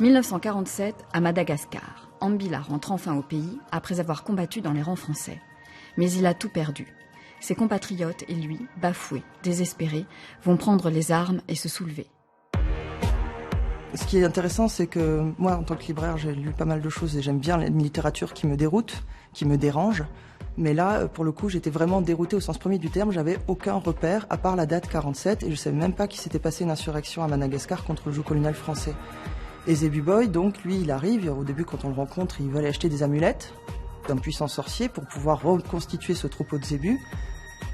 1947, à Madagascar, Ambila rentre enfin au pays après avoir combattu dans les rangs français. Mais il a tout perdu. Ses compatriotes et lui, bafoués, désespérés, vont prendre les armes et se soulever. Ce qui est intéressant, c'est que moi, en tant que libraire, j'ai lu pas mal de choses et j'aime bien une littérature qui me déroute, qui me dérange. Mais là, pour le coup, j'étais vraiment déroutée au sens premier du terme. J'avais aucun repère, à part la date 47, et je savais même pas qu'il s'était passé une insurrection à Madagascar contre le joug colonial français. Et Zébu Boy, donc, lui, il arrive. Au début, quand on le rencontre, il veut aller acheter des amulettes d'un puissant sorcier pour pouvoir reconstituer ce troupeau de zébus.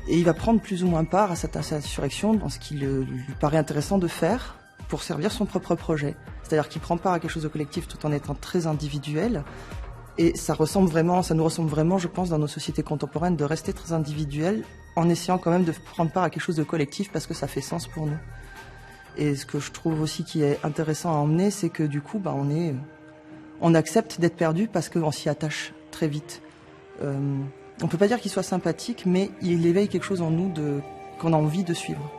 Et il va prendre plus ou moins part à cette insurrection dans ce qui lui paraît intéressant de faire pour servir son propre projet. C'est-à-dire qu'il prend part à quelque chose de collectif tout en étant très individuel. Et ça nous ressemble vraiment, je pense, dans nos sociétés contemporaines, de rester très individuel en essayant quand même de prendre part à quelque chose de collectif parce que ça fait sens pour nous. Et ce que je trouve aussi qui est intéressant à emmener, c'est que du coup, on accepte d'être perdu parce qu'on s'y attache très vite. On peut pas dire qu'il soit sympathique, mais il éveille quelque chose en nous qu'on a envie de suivre.